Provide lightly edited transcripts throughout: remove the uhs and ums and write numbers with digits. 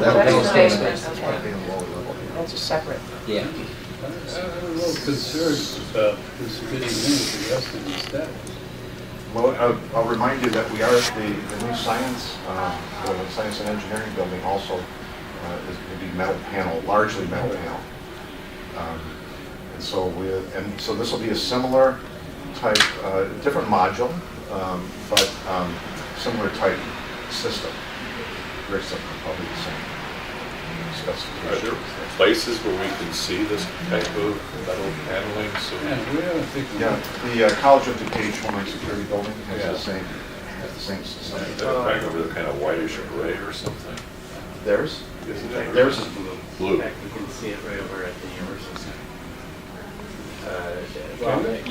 That's basement. okay. That's a separate. Yeah. I'm a little concerned about this fitting in with the rest of the staff. Well, I'll remind you that we are at the new science, the science and engineering building also is going to be metal panel, largely metal panel. And so this will be a similar type, different module, but similar type system. Very simple, probably the same Are specification. there places where we can see this type of metal paneling? So Yeah, we haven't figured Yeah, the College of DuPage Homeland Security Building has Yeah. the same system. they're over the kind of whitish gray or something. Theirs? Isn't it? Theirs is blue. Blue. In fact, you can see it right over at the university center.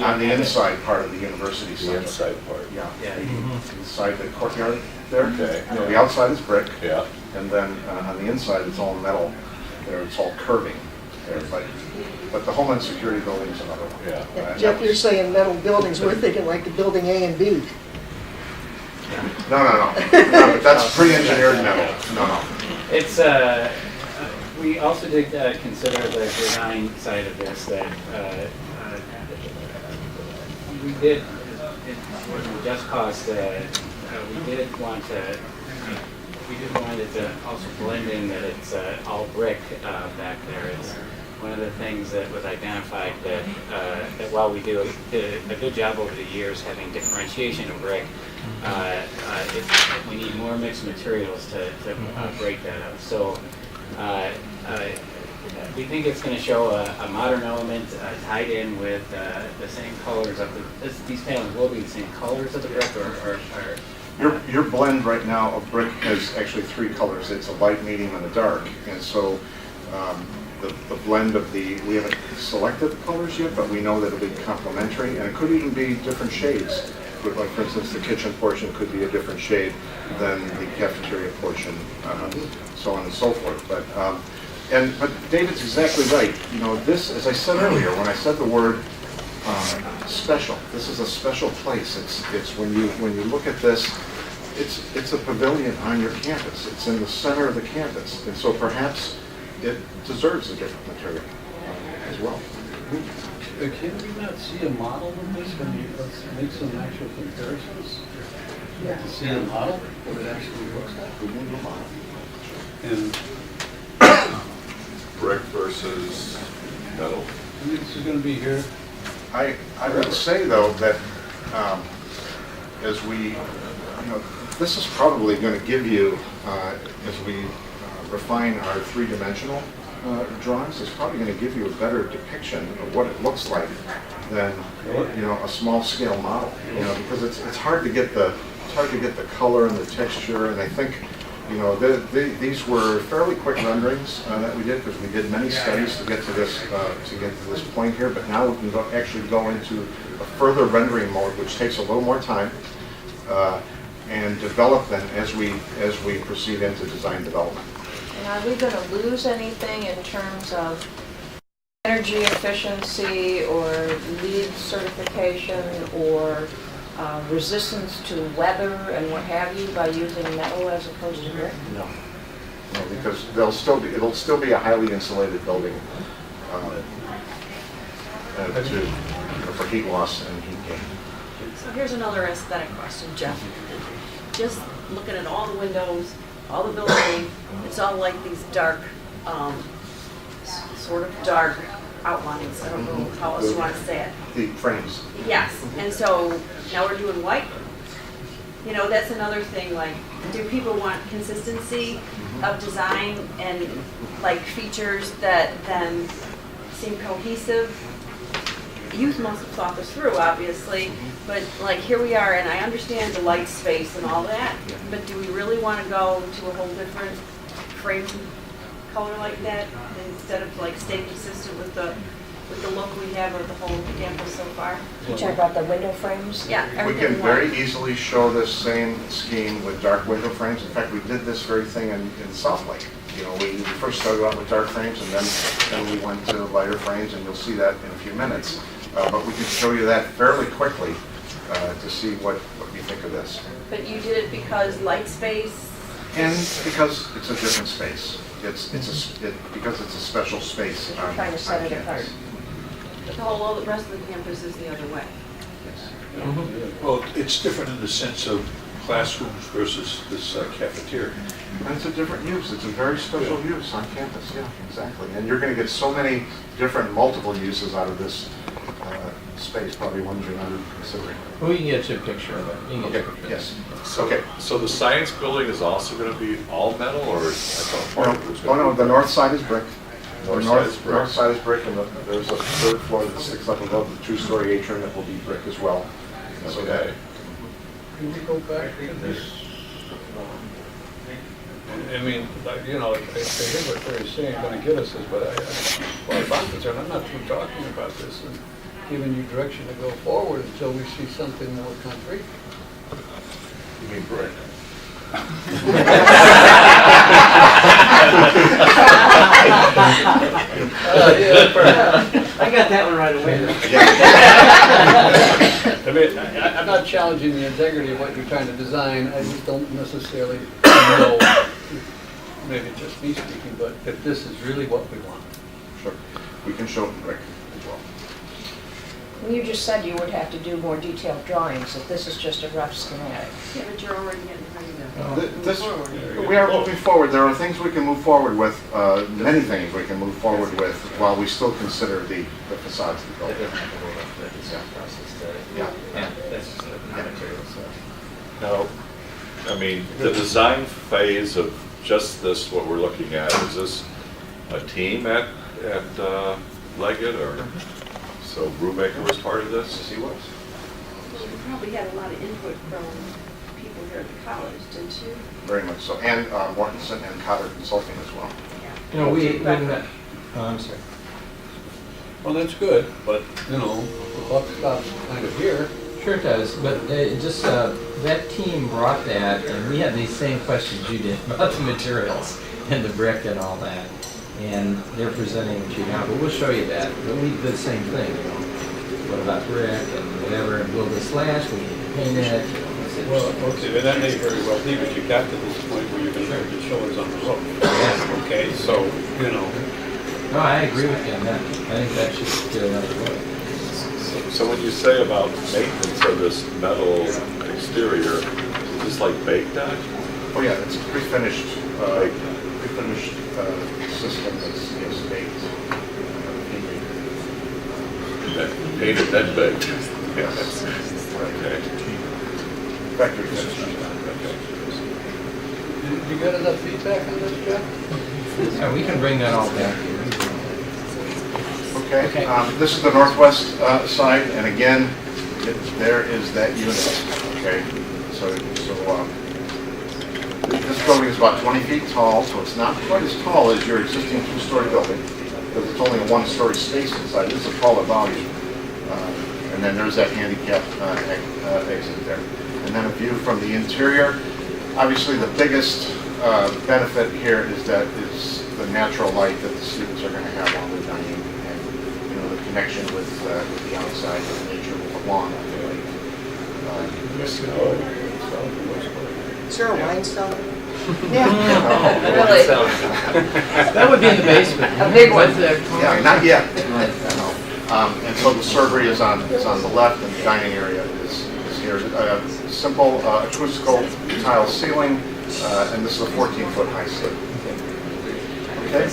On the inside part of the university The center. inside part. Yeah, Yeah, inside the courtyard there. Okay. You know, the outside is brick, Yeah. and then on the inside it's all metal. There, it's all curving there, but the Homeland Security Building is another one. Yeah. Yeah, Jeff, you're saying metal buildings, we're thinking like the building A and B. No, but that's pre-engineered metal. No. It's, we also did consider the design side of this, that we did, it wasn't just cost, we did want it to also blend in that it's all brick back there. It's one of the things that was identified that while we did a good job over the years having differentiation of brick, we need more mixed materials to break that up. So we think it's going to show a modern element tied in with the same colors of these panels will be the same colors of the brick or Your blend right now of brick has actually three colors. It's a light, medium, and a dark. And so the blend of we haven't selected the colors yet, but we know that it'll be complementary, and it could even be different shades. Like, for instance, the kitchen portion could be a different shade than the cafeteria portion, so on and so forth. But David's exactly right. You know, this, as I said earlier, when I said the word special, this is a special place. It's when you look at this, it's a pavilion on your campus. It's in the center of the campus, and so perhaps it deserves a different material as well. Can we not see a model of this? Let's make some actual comparisons. Yeah. To see a model, what it actually looks like. We need a model. And Brick versus metal. this is going to be here. I would say though that as we, this is probably going to give you, as we refine our three-dimensional drawings, it's probably going to give you a better depiction of what it looks like than a small-scale model. Because it's hard to get the color and the texture, and I think these were fairly quick renderings that we did, because we did many studies to get to this point here. But now we can actually go into a further rendering mode, which takes a little more time, and develop them as we proceed into design development. And are we going to lose anything in terms of energy efficiency or LEED certification or resistance to weather and what have you by using metal as opposed to brick? No, because it'll still be a highly insulated building for heat loss and heat gain. So here's another aesthetic question, Jeff. Just looking at all the windows, all the building, it's all like these dark, sort of dark outlines. I don't know how else you want to say it. The frames. Yes, and so now we're doing white. That's another thing, like, do people want consistency of design and like features that then seem cohesive? You must have thought this through, obviously, but like here we are, and I understand the light space and all that, but do we really want to go to a whole different frame color like that instead of like staying consistent with the look we have of the whole campus so far? You talk about the window frames? Yeah, We everything can white. very easily show this same scheme with dark window frames. In fact, we did this very thing in Southlake. We first started out with dark frames, and then we went to lighter frames, and you'll see that in a few minutes. But we can show you that fairly quickly to see what you think of this. But you did it because light space And because it's a different space. Because it's a special space. Because you're trying to set it apart. But the whole rest of the campus is the other way. Well, it's different in the sense of classrooms versus this cafeteria. And it's a different use. It's a very special use on campus. Yeah, exactly. And you're going to get so many different multiple uses out of this space, probably ones you're not even considering. We can get you a picture of it. You can get you a picture. Yes. So, Okay. so the science building is also going to be all metal, or I thought part of it was Oh, going no, to the be north side is brick. North The side is brick. North side is brick, and there's a third floor that sticks up above the two-story atrium that will be brick as well. So that- Okay. Can we go back to this? I mean, you know, I hear what Terry's saying, gonna get us this, but as far as I'm concerned, I'm not through talking about this and giving you direction to go forward until we see something more concrete. You mean brick? Yeah, perhaps. I got that one right away. I mean, I'm not challenging the integrity of what you're trying to design, I just don't necessarily know, maybe just me speaking, but if this is really what we want. Sure. We can show it in brick as well. And you just said you would have to do more detailed drawings, if this is just a rough schematic. Yeah, but you're already getting ready to move This, forward. we are moving forward. There are things we can move forward with, many things we can move forward with, while we still consider the facades of the That building. doesn't have to hold up the design process to, Yeah. yeah, that's just not material, so. No. I mean, the design phase of just this, what we're looking at, is this a team at Leggett, or, so Brubaker was part of this? He was. Well, you probably had a lot of input from people here at the college, didn't you? Very much so. And Mortensen and Cotter Consulting as well. You know, we met, oh, I'm sorry. Well, that's good, but, you know, the buck stops kind of here. Sure it does, but just, that team brought that, and we had these same questions you did about the materials and the brick and all that. And they're presenting it to you now, but we'll show you that. But we did the same thing, you know. What about brick and whatever, and build a slash, we paint it. Well, okay, but that may very well be, but you got to this point where you're gonna have your shoulders on the road. Okay, so, you know. No, I agree with you on that. I think that should get another look. So when you say about maintenance of this metal exterior, is this like baked on? Oh yeah, it's a pre-finished system that's baked. Painted then baked? Yes. Okay. Factory finished. Did you get enough feedback on this, Jeff? Yeah, we can bring that all back here. Okay, Okay. this is the northwest side, and again, there is that unit, okay? So this building is about 20 feet tall, so it's not quite as tall as your existing two-story building, because it's only a one-story space inside. This is a taller volume. And then there's that handicap exit there. And then a view from the interior. Obviously, the biggest benefit here is that is the natural light that the students are going to have while they're dining, and you know, the connection with the outside, with nature, with the lawn. Is there a wine cellar? Really? That would be in the basement. A big one. Yeah, not yet. No. And so the servery is on the left, and the dining area is here. Simple acoustical tile ceiling, and this is a 14-foot high ceiling. Okay.